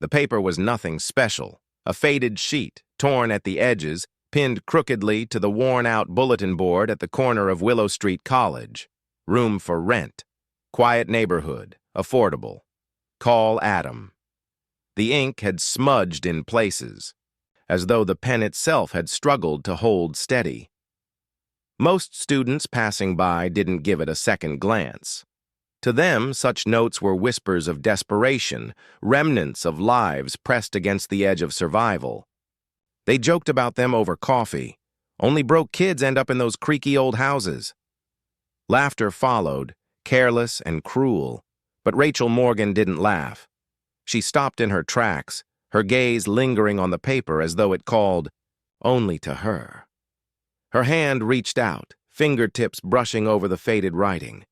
The paper was nothing special, a faded sheet, torn at the edges, pinned crookedly to the worn-out bulletin board at the corner of Willow Street College. Room for rent. Quiet neighborhood. Affordable. Call Adam. The ink had smudged in places, as though the pen itself had struggled to hold steady. Most students passing by didn't give it a second glance. To them, such notes were whispers of desperation, remnants of lives pressed against the edge of survival. They joked about them over coffee. Only broke kids end up in those creaky old houses. Laughter followed, careless and cruel, but Rachel Morgan didn't laugh. She stopped in her tracks, her gaze lingering on the paper as though it called only to her. Her hand reached out, fingertips brushing over the faded writing.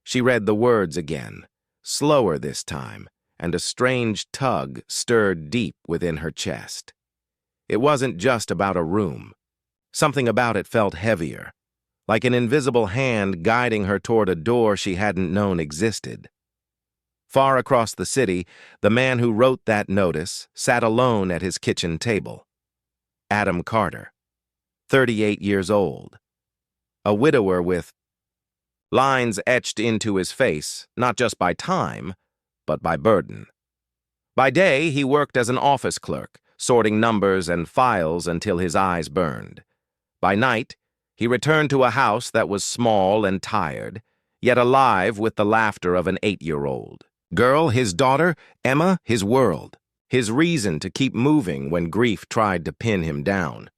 She read the words again, slower this time, and a strange tug stirred deep within her chest. It wasn't just about a room. Something about it felt heavier, like an invisible hand guiding her toward a door she hadn't known existed. Far across the city, the man who wrote that notice sat alone at his kitchen table. Adam Carter, 38 years old. A widower with lines etched into his face, not just by time, but by burden. By day, he worked as an office clerk, sorting numbers and files until his eyes burned. By night, he returned to a house that was small and tired, yet alive with the laughter of an 8-year-old. Girl, his daughter, Emma, his world, his reason to keep moving when grief tried to pin him down.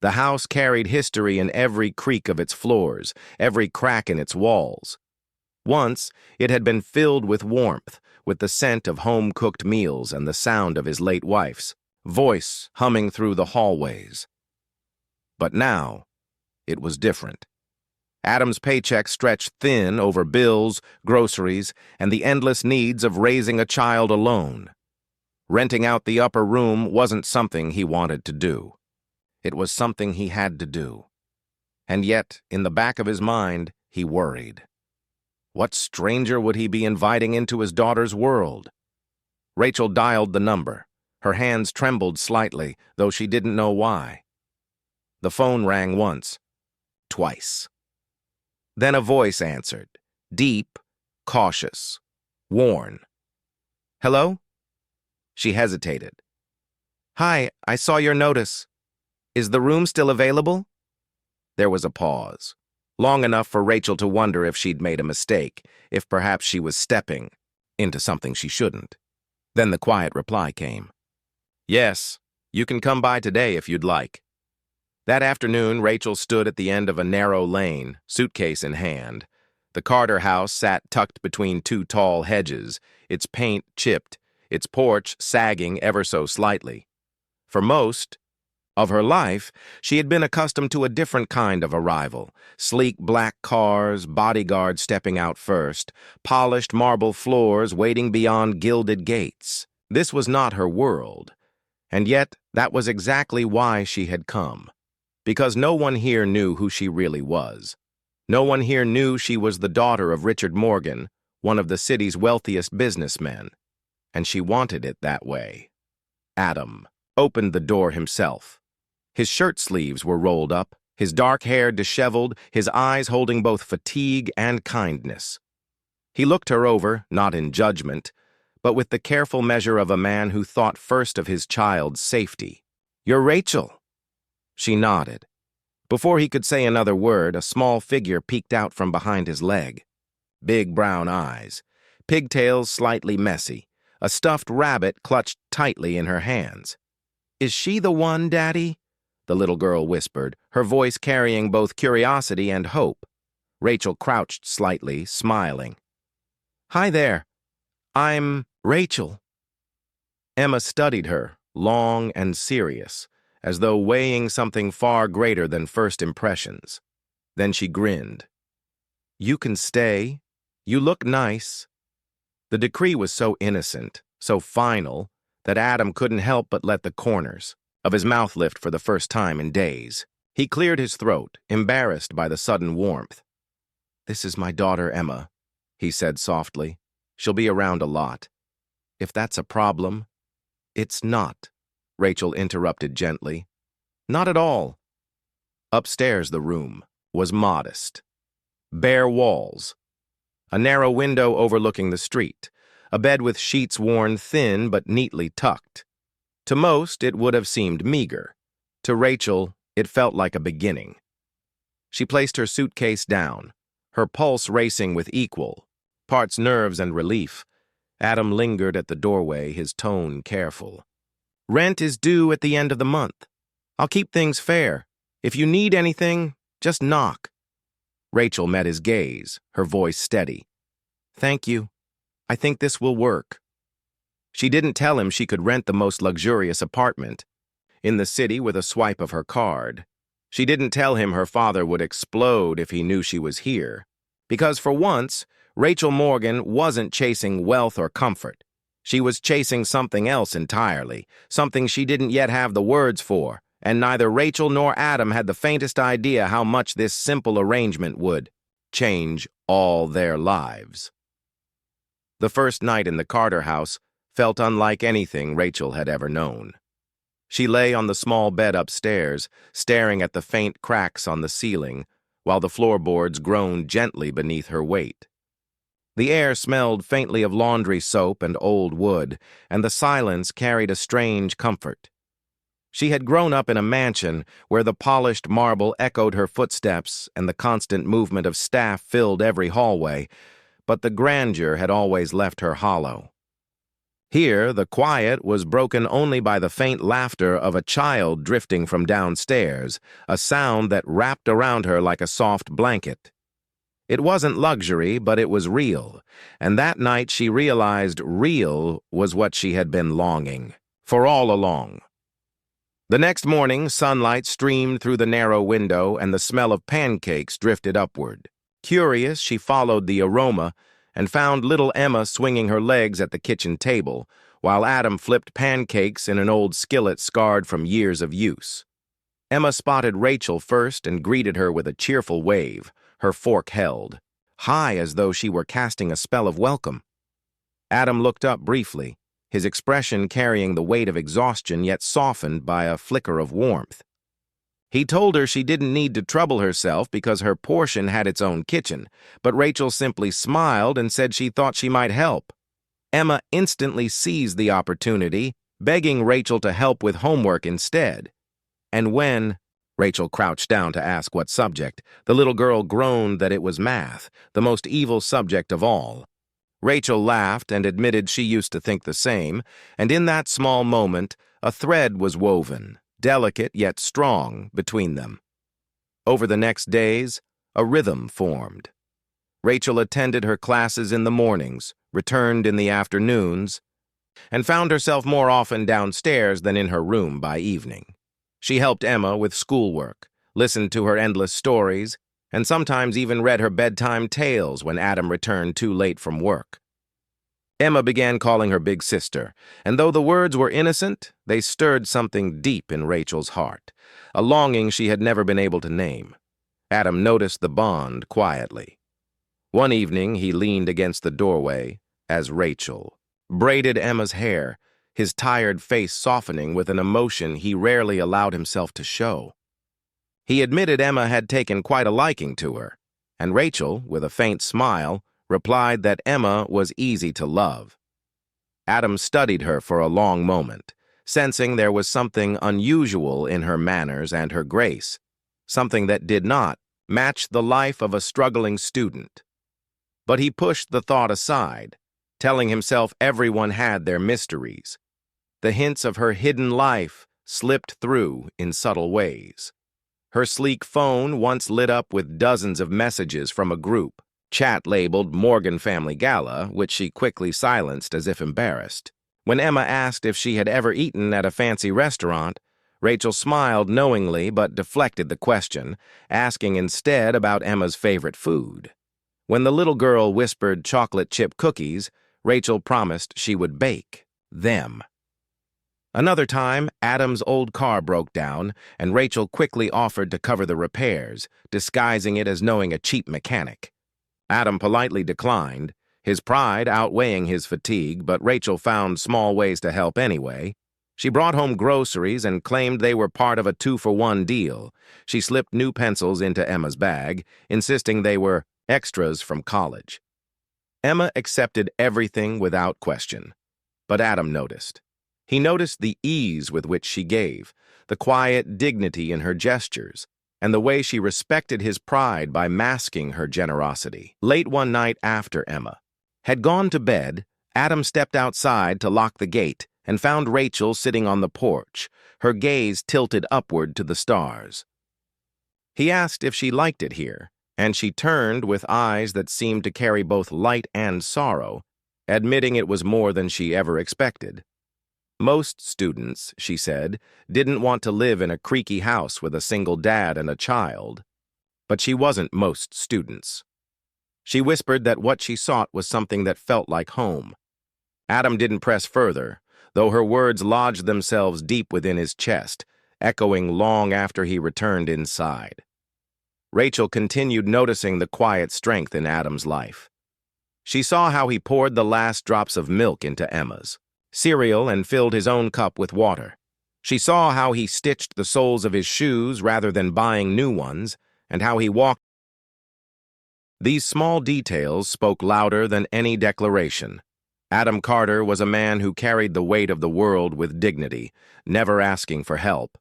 The house carried history in every creak of its floors, every crack in its walls. Once, it had been filled with warmth, with the scent of home-cooked meals and the sound of his late wife's voice humming through the hallways. But now, it was different. Adam's paycheck stretched thin over bills, groceries, and the endless needs of raising a child alone. Renting out the upper room wasn't something he wanted to do. It was something he had to do. And yet, in the back of his mind, he worried. What stranger would he be inviting into his daughter's world? Rachel dialed the number. Her hands trembled slightly, though she didn't know why. The phone rang once, twice. Then a voice answered, deep, cautious, worn. Hello? She hesitated. Hi, I saw your notice. Is the room still available? There was a pause, long enough for Rachel to wonder if she'd made a mistake, if perhaps she was stepping into something she shouldn't. Then the quiet reply came. Yes, you can come by today if you'd like. That afternoon, Rachel stood at the end of a narrow lane, suitcase in hand. The Carter house sat tucked between two tall hedges, its paint chipped, its porch sagging ever so slightly. For most of her life, she had been accustomed to a different kind of arrival. Sleek black cars, bodyguards stepping out first, polished marble floors waiting beyond gilded gates. This was not her world. And yet, that was exactly why she had come. Because no one here knew who she really was. No one here knew she was the daughter of Richard Morgan, one of the city's wealthiest businessmen. And she wanted it that way. Adam opened the door himself. His shirt sleeves were rolled up, his dark hair disheveled, his eyes holding both fatigue and kindness. He looked her over, not in judgment, but with the careful measure of a man who thought first of his child's safety. You're Rachel. She nodded. Before he could say another word, a small figure peeked out from behind his leg. Big brown eyes, pigtails slightly messy, a stuffed rabbit clutched tightly in her hands. Is she the one, Daddy? The little girl whispered, her voice carrying both curiosity and hope. Rachel crouched slightly, smiling. Hi there. I'm Rachel. Emma studied her, long and serious, as though weighing something far greater than first impressions. Then she grinned. You can stay. You look nice. The decree was so innocent, so final, that Adam couldn't help but let the corners of his mouth lift for the first time in days. He cleared his throat, embarrassed by the sudden warmth. This is my daughter, Emma, he said softly. She'll be around a lot. If that's a problem. "It's not," Rachel interrupted gently. "Not at all." Upstairs the room was modest. Bare walls, a narrow window overlooking the street, a bed with sheets worn thin but neatly tucked. To most, it would have seemed meager. To Rachel, it felt like a beginning. She placed her suitcase down, her pulse racing with equal, parts nerves and relief. Adam lingered at the doorway, his tone careful. "Rent is due at the end of the month. I'll keep things fair. If you need anything, just knock." Rachel met his gaze, her voice steady. "Thank you. I think this will work." She didn't tell him she could rent the most luxurious apartment in the city with a swipe of her card. She didn't tell him her father would explode if he knew she was here. Because for once, Rachel Morgan wasn't chasing wealth or comfort. She was chasing something else entirely, something she didn't yet have the words for, and neither Rachel nor Adam had the faintest idea how much this simple arrangement would change all their lives. The first night in the Carter house felt unlike anything Rachel had ever known. She lay on the small bed upstairs, staring at the faint cracks on the ceiling, while the floorboards groaned gently beneath her weight. The air smelled faintly of laundry soap and old wood, and the silence carried a strange comfort. She had grown up in a mansion where the polished marble echoed her footsteps and the constant movement of staff filled every hallway, but the grandeur had always left her hollow. Here, the quiet was broken only by the faint laughter of a child drifting from downstairs, a sound that wrapped around her like a soft blanket. It wasn't luxury, but it was real, and that night she realized real was what she had been longing for all along. The next morning, sunlight streamed through the narrow window and the smell of pancakes drifted upward. Curious, she followed the aroma and found little Emma swinging her legs at the kitchen table, while Adam flipped pancakes in an old skillet scarred from years of use. Emma spotted Rachel first and greeted her with a cheerful wave, her fork held, high as though she were casting a spell of welcome. Adam looked up briefly, his expression carrying the weight of exhaustion yet softened by a flicker of warmth. He told her she didn't need to trouble herself because her portion had its own kitchen, but Rachel simply smiled and said she thought she might help. Emma instantly seized the opportunity, begging Rachel to help with homework instead. And when Rachel crouched down to ask what subject, the little girl groaned that it was math, the most evil subject of all. Rachel laughed and admitted she used to think the same, and in that small moment, a thread was woven, delicate yet strong, between them. Over the next days, a rhythm formed. Rachel attended her classes in the mornings, returned in the afternoons, and found herself more often downstairs than in her room by evening. She helped Emma with schoolwork, listened to her endless stories, and sometimes even read her bedtime tales when Adam returned too late from work. Emma began calling her big sister, and though the words were innocent, they stirred something deep in Rachel's heart, a longing she had never been able to name. Adam noticed the bond quietly. One evening, he leaned against the doorway as Rachel braided Emma's hair, his tired face softening with an emotion he rarely allowed himself to show. He admitted Emma had taken quite a liking to her, and Rachel, with a faint smile, replied that Emma was easy to love. Adam studied her for a long moment, sensing there was something unusual in her manners and her grace, something that did not match the life of a struggling student. But he pushed the thought aside, telling himself everyone had their mysteries. The hints of her hidden life slipped through in subtle ways. Her sleek phone once lit up with dozens of messages from a group chat labeled Morgan Family Gala, which she quickly silenced as if embarrassed. When Emma asked if she had ever eaten at a fancy restaurant, Rachel smiled knowingly but deflected the question, asking instead about Emma's favorite food. When the little girl whispered chocolate chip cookies, Rachel promised she would bake them. Another time, Adam's old car broke down, and Rachel quickly offered to cover the repairs, disguising it as knowing a cheap mechanic. Adam politely declined, his pride outweighing his fatigue, but Rachel found small ways to help anyway, She brought home groceries and claimed they were part of a 2-for-1 deal. She slipped new pencils into Emma's bag, insisting they were extras from college. Emma accepted everything without question. But Adam noticed. He noticed the ease with which she gave, the quiet dignity in her gestures, and the way she respected his pride by masking her generosity. Late one night after Emma had gone to bed, Adam stepped outside to lock the gate and found Rachel sitting on the porch, her gaze tilted upward to the stars. He asked if she liked it here, and she turned with eyes that seemed to carry both light and sorrow, admitting it was more than she ever expected. Most students, she said, didn't want to live in a creaky house with a single dad and a child. But she wasn't most students. She whispered that what she sought was something that felt like home. Adam didn't press further, though her words lodged themselves deep within his chest, echoing long after he returned inside. Rachel continued noticing the quiet strength in Adam's life. She saw how he poured the last drops of milk into Emma's cereal and filled his own cup with water. She saw how he stitched the soles of his shoes rather than buying new ones, and how he walked. These small details spoke louder than any declaration. Adam Carter was a man who carried the weight of the world with dignity, never asking for help.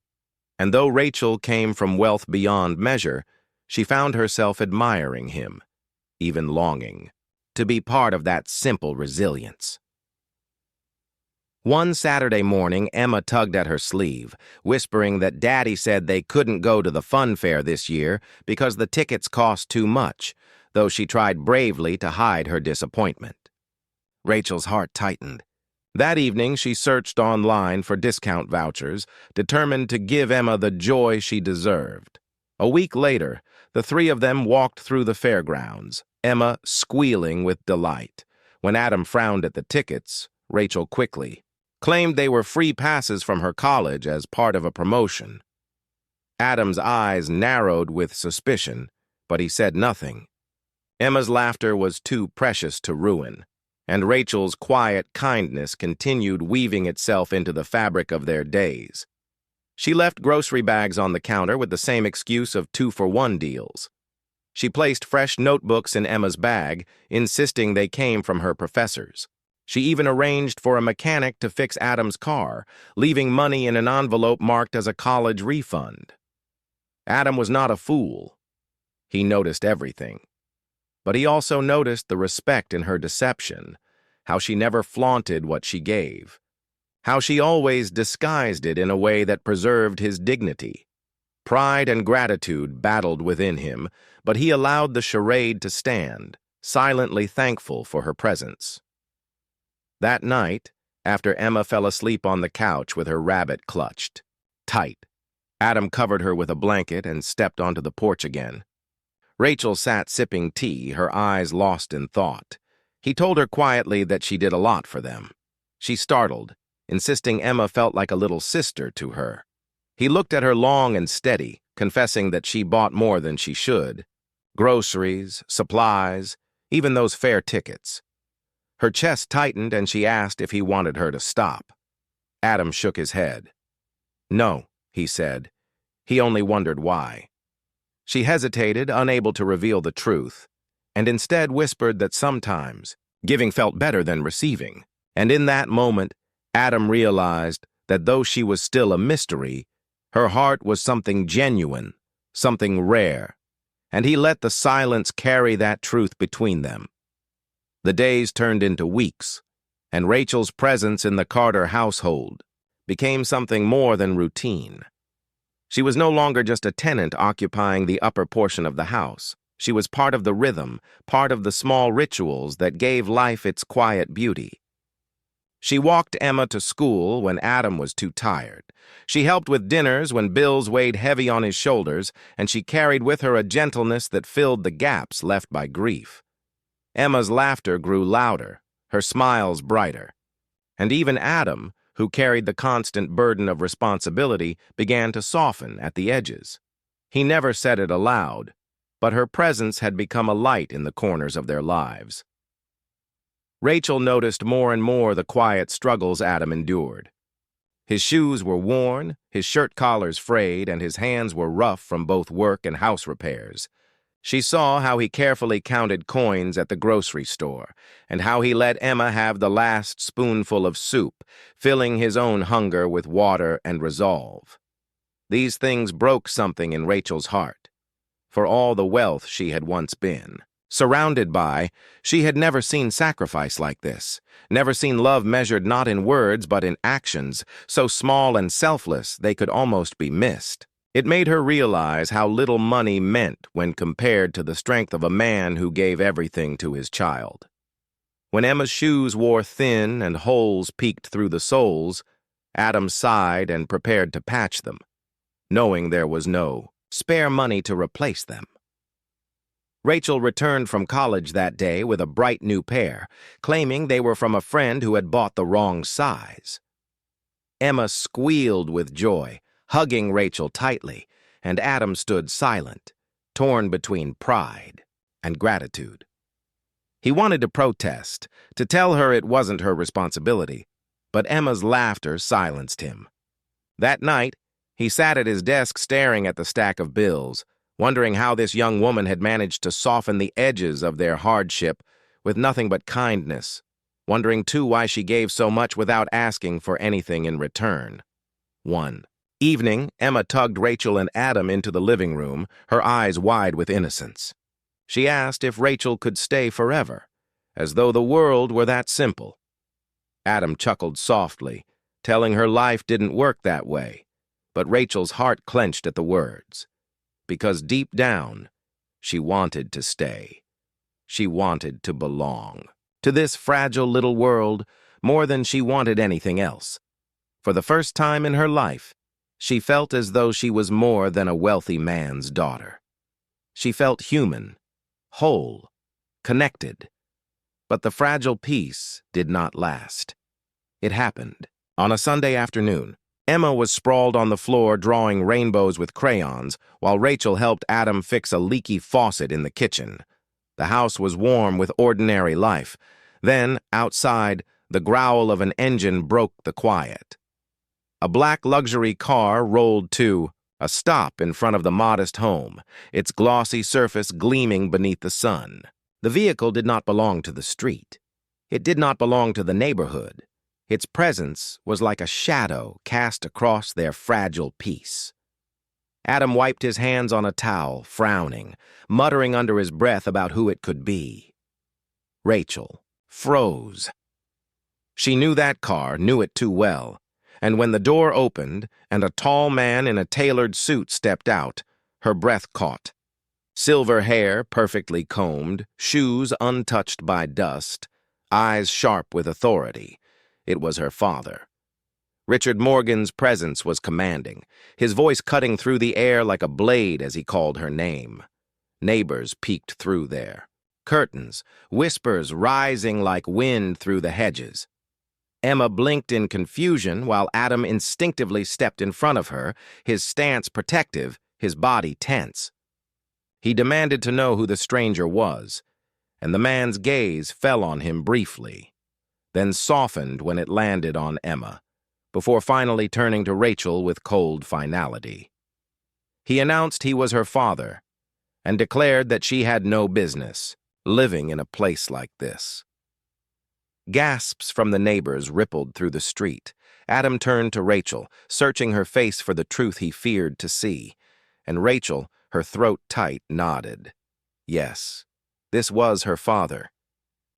And though Rachel came from wealth beyond measure, she found herself admiring him, even longing to be part of that simple resilience. One Saturday morning, Emma tugged at her sleeve, whispering that Daddy said they couldn't go to the fun fair this year because the tickets cost too much, though she tried bravely to hide her disappointment. Rachel's heart tightened. That evening, she searched online for discount vouchers, determined to give Emma the joy she deserved. A week later, the three of them walked through the fairgrounds, Emma squealing with delight. When Adam frowned at the tickets, Rachel quickly claimed they were free passes from her college as part of a promotion. Adam's eyes narrowed with suspicion, but he said nothing. Emma's laughter was too precious to ruin, and Rachel's quiet kindness continued weaving itself into the fabric of their days. She left grocery bags on the counter with the same excuse of 2-for-1 deals. She placed fresh notebooks in Emma's bag, insisting they came from her professors. She even arranged for a mechanic to fix Adam's car, leaving money in an envelope marked as a college refund. Adam was not a fool. He noticed everything. But he also noticed the respect in her deception, how she never flaunted what she gave, how she always disguised it in a way that preserved his dignity. Pride and gratitude battled within him, but he allowed the charade to stand, silently thankful for her presence. That night, after Emma fell asleep on the couch with her rabbit clutched tight, Adam covered her with a blanket and stepped onto the porch again. Rachel sat sipping tea, her eyes lost in thought. He told her quietly that she did a lot for them. She startled, insisting Emma felt like a little sister to her. He looked at her long and steady, confessing that she bought more than she should. Groceries, supplies, even those fare tickets. Her chest tightened and she asked if he wanted her to stop. Adam shook his head. No, he said. He only wondered why. She hesitated, unable to reveal the truth, and instead whispered that sometimes giving felt better than receiving. And in that moment, Adam realized that though she was still a mystery, her heart was something genuine, something rare, and he let the silence carry that truth between them. The days turned into weeks, and Rachel's presence in the Carter household became something more than routine. She was no longer just a tenant occupying the upper portion of the house. She was part of the rhythm, part of the small rituals that gave life its quiet beauty. She walked Emma to school when Adam was too tired. She helped with dinners when bills weighed heavy on his shoulders, and she carried with her a gentleness that filled the gaps left by grief. Emma's laughter grew louder, her smiles brighter. And even Adam, who carried the constant burden of responsibility, began to soften at the edges. He never said it aloud, but her presence had become a light in the corners of their lives. Rachel noticed more and more the quiet struggles Adam endured. His shoes were worn, his shirt collars frayed, and his hands were rough from both work and house repairs. She saw how he carefully counted coins at the grocery store, and how he let Emma have the last spoonful of soup, filling his own hunger with water and resolve. These things broke something in Rachel's heart. For all the wealth she had once been, surrounded by, she had never seen sacrifice like this, never seen love measured not in words but in actions, so small and selfless they could almost be missed. It made her realize how little money meant when compared to the strength of a man who gave everything to his child. When Emma's shoes wore thin and holes peeked through the soles, Adam sighed and prepared to patch them, knowing there was no spare money to replace them. Rachel returned from college that day with a bright new pair, claiming they were from a friend who had bought the wrong size. Emma squealed with joy, hugging Rachel tightly, and Adam stood silent, torn between pride and gratitude. He wanted to protest, to tell her it wasn't her responsibility, but Emma's laughter silenced him. That night, he sat at his desk staring at the stack of bills, wondering how this young woman had managed to soften the edges of their hardship with nothing but kindness, wondering too why she gave so much without asking for anything in return. One evening, Emma tugged Rachel and Adam into the living room, her eyes wide with innocence. She asked if Rachel could stay forever, as though the world were that simple. Adam chuckled softly, telling her life didn't work that way, but Rachel's heart clenched at the words. Because deep down, she wanted to stay. She wanted to belong to this fragile little world more than she wanted anything else. For the first time in her life, she felt as though she was more than a wealthy man's daughter. She felt human, whole, connected. But the fragile peace did not last. It happened. On a Sunday afternoon, Emma was sprawled on the floor drawing rainbows with crayons, while Rachel helped Adam fix a leaky faucet in the kitchen. The house was warm with ordinary life. Then, outside, the growl of an engine broke the quiet. A black luxury car rolled to a stop in front of the modest home, its glossy surface gleaming beneath the sun. The vehicle did not belong to the street. It did not belong to the neighborhood. Its presence was like a shadow cast across their fragile peace. Adam wiped his hands on a towel, frowning, muttering under his breath about who it could be. Rachel froze. She knew that car, knew it too well, and when the door opened and a tall man in a tailored suit stepped out, her breath caught. Silver hair perfectly combed, shoes untouched by dust, eyes sharp with authority. It was her father. Richard Morgan's presence was commanding, his voice cutting through the air like a blade as he called her name. Neighbors peeked through there. Curtains, whispers rising like wind through the hedges. Emma blinked in confusion while Adam instinctively stepped in front of her, his stance protective, his body tense. He demanded to know who the stranger was, and the man's gaze fell on him briefly, then softened when it landed on Emma, before finally turning to Rachel with cold finality. He announced he was her father, and declared that she had no business living in a place like this. Gasps from the neighbors rippled through the street. Adam turned to Rachel, searching her face for the truth he feared to see, and Rachel, her throat tight, nodded. Yes, this was her father.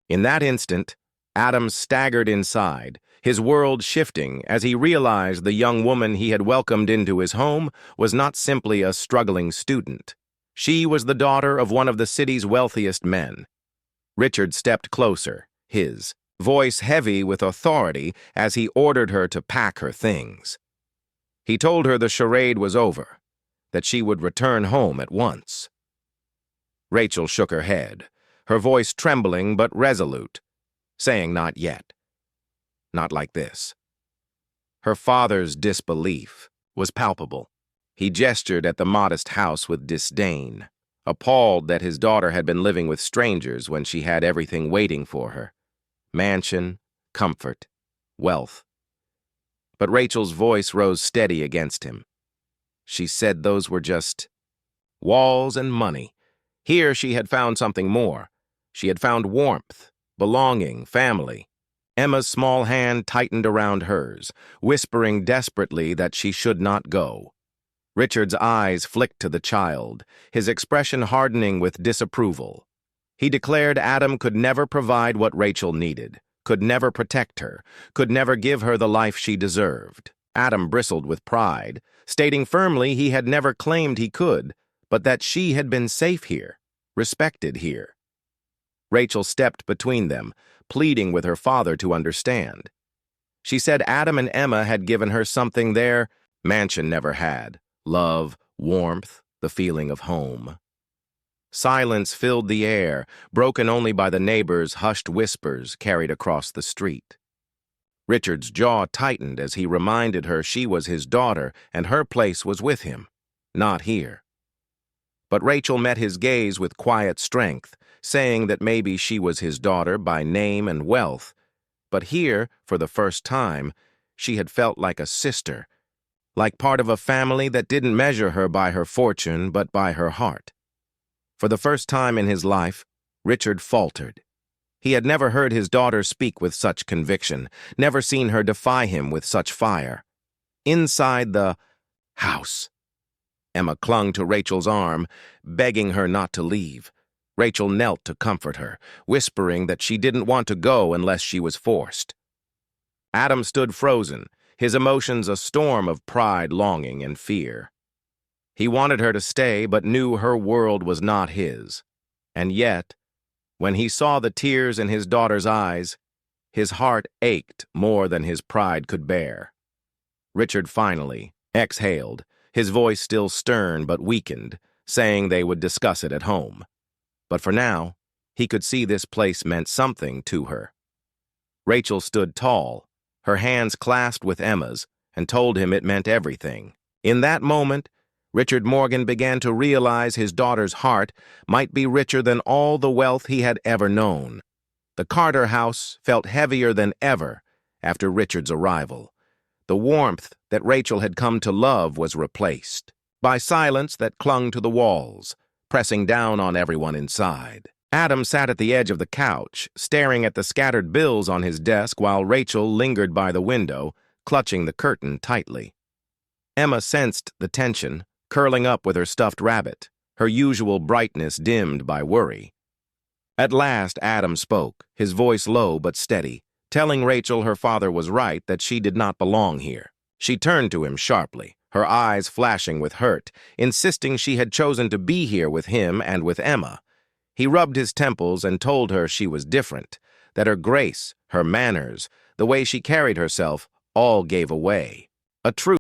In that instant, Adam staggered inside, his world shifting as he realized the young woman he had welcomed into his home was not simply a struggling student. She was the daughter of one of the city's wealthiest men. Richard stepped closer, his voice heavy with authority as he ordered her to pack her things. He told her the charade was over, that she would return home at once. Rachel shook her head, her voice trembling but resolute, saying not yet. Not like this. Her father's disbelief was palpable. He gestured at the modest house with disdain, appalled that his daughter had been living with strangers when she had everything waiting for her. Mansion, comfort, wealth. But Rachel's voice rose steady against him. She said those were just walls and money. Here she had found something more. She had found warmth, belonging, family. Emma's small hand tightened around hers, whispering desperately that she should not go. Richard's eyes flicked to the child, his expression hardening with disapproval. He declared Adam could never provide what Rachel needed, could never protect her, could never give her the life she deserved. Adam bristled with pride, stating firmly he had never claimed he could, but that she had been safe here, respected here. Rachel stepped between them, pleading with her father to understand. She said Adam and Emma had given her something their mansion never had: love, warmth, the feeling of home. Silence filled the air, broken only by the neighbors' hushed whispers carried across the street. Richard's jaw tightened as he reminded her she was his daughter and her place was with him, not here. But Rachel met his gaze with quiet strength, saying that maybe she was his daughter by name and wealth, but here, for the first time, she had felt like a sister, like part of a family that didn't measure her by her fortune but by her heart. For the first time in his life, Richard faltered. He had never heard his daughter speak with such conviction, never seen her defy him with such fire. Inside the house, Emma clung to Rachel's arm, begging her not to leave. Rachel knelt to comfort her, whispering that she didn't want to go unless she was forced. Adam stood frozen, his emotions a storm of pride, longing, and fear. He wanted her to stay, but knew her world was not his. And yet, when he saw the tears in his daughter's eyes, his heart ached more than his pride could bear. Richard finally exhaled, his voice still stern but weakened, saying they would discuss it at home. But for now, he could see this place meant something to her. Rachel stood tall, her hands clasped with Emma's, and told him it meant everything. In that moment, Richard Morgan began to realize his daughter's heart might be richer than all the wealth he had ever known. The Carter house felt heavier than ever after Richard's arrival. The warmth that Rachel had come to love was replaced by silence that clung to the walls, pressing down on everyone inside. Adam sat at the edge of the couch, staring at the scattered bills on his desk while Rachel lingered by the window, clutching the curtain tightly. Emma sensed the tension, curling up with her stuffed rabbit, her usual brightness dimmed by worry. At last Adam spoke, his voice low but steady, telling Rachel her father was right, that she did not belong here. She turned to him sharply, her eyes flashing with hurt, insisting she had chosen to be here with him and with Emma. He rubbed his temples and told her she was different, that her grace, her manners, the way she carried herself, all gave away. A truth